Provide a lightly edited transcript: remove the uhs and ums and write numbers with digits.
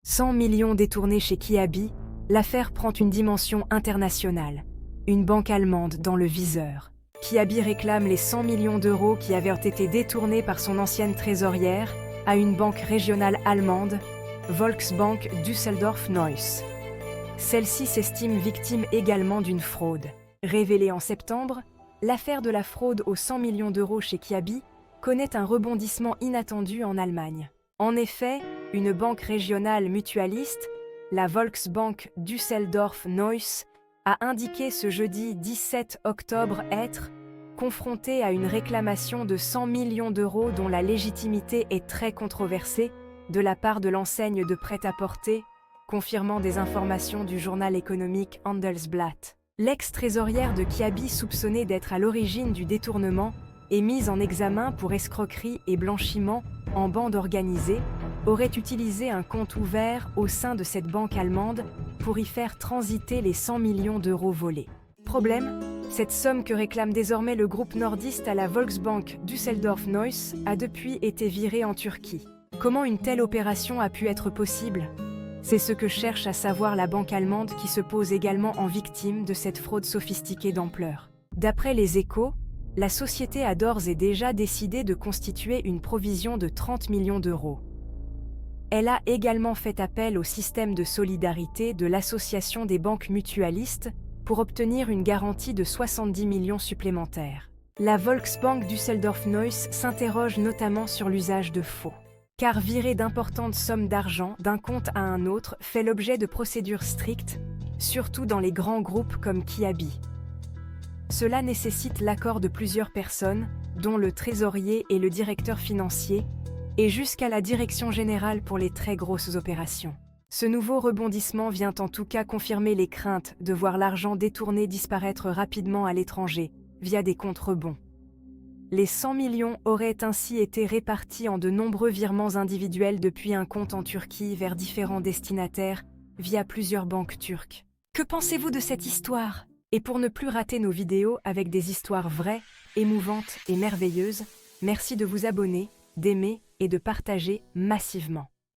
100 millions détournés chez Kiabi, l'affaire prend une dimension internationale. Une banque allemande dans le viseur. Kiabi réclame les 100 millions d'euros qui avaient été détournés par son ancienne trésorière à une banque régionale allemande, Volksbank Düsseldorf-Neuss. Celle-ci s'estime victime également d'une fraude. Révélée en septembre, l'affaire de la fraude aux 100 millions d'euros chez Kiabi connaît un rebondissement inattendu en Allemagne. En effet, une banque régionale mutualiste, la Volksbank Düsseldorf-Neuss, a indiqué ce jeudi 17 octobre être confrontée à une réclamation de 100 millions d'euros dont la légitimité est très controversée de la part de l'enseigne de prêt-à-porter, confirmant des informations du journal économique Handelsblatt. L'ex-trésorière de Kiabi soupçonnée d'être à l'origine du détournement et mise en examen pour escroquerie et blanchiment en bande organisée, aurait utilisé un compte ouvert au sein de cette banque allemande pour y faire transiter les 100 millions d'euros volés. Problème, cette somme que réclame désormais le groupe nordiste à la Volksbank Düsseldorf-Neuss a depuis été virée en Turquie. Comment une telle opération a pu être possible? C'est ce que cherche à savoir la banque allemande qui se pose également en victime de cette fraude sophistiquée d'ampleur. D'après les Échos, la société a d'ores et déjà décidé de constituer une provision de 30 millions d'euros. Elle a également fait appel au système de solidarité de l'Association des banques mutualistes pour obtenir une garantie de 70 millions supplémentaires. La Volksbank Düsseldorf-Neuss s'interroge notamment sur l'usage de faux. Car virer d'importantes sommes d'argent d'un compte à un autre fait l'objet de procédures strictes, surtout dans les grands groupes comme Kiabi. Cela nécessite l'accord de plusieurs personnes, dont le trésorier et le directeur financier, et jusqu'à la direction générale pour les très grosses opérations. Ce nouveau rebondissement vient en tout cas confirmer les craintes de voir l'argent détourné disparaître rapidement à l'étranger, via des comptes rebonds. Les 100 millions auraient ainsi été répartis en de nombreux virements individuels depuis un compte en Turquie vers différents destinataires, via plusieurs banques turques. Que pensez-vous de cette histoire? Et pour ne plus rater nos vidéos avec des histoires vraies, émouvantes et merveilleuses, merci de vous abonner, d'aimer et de partager massivement.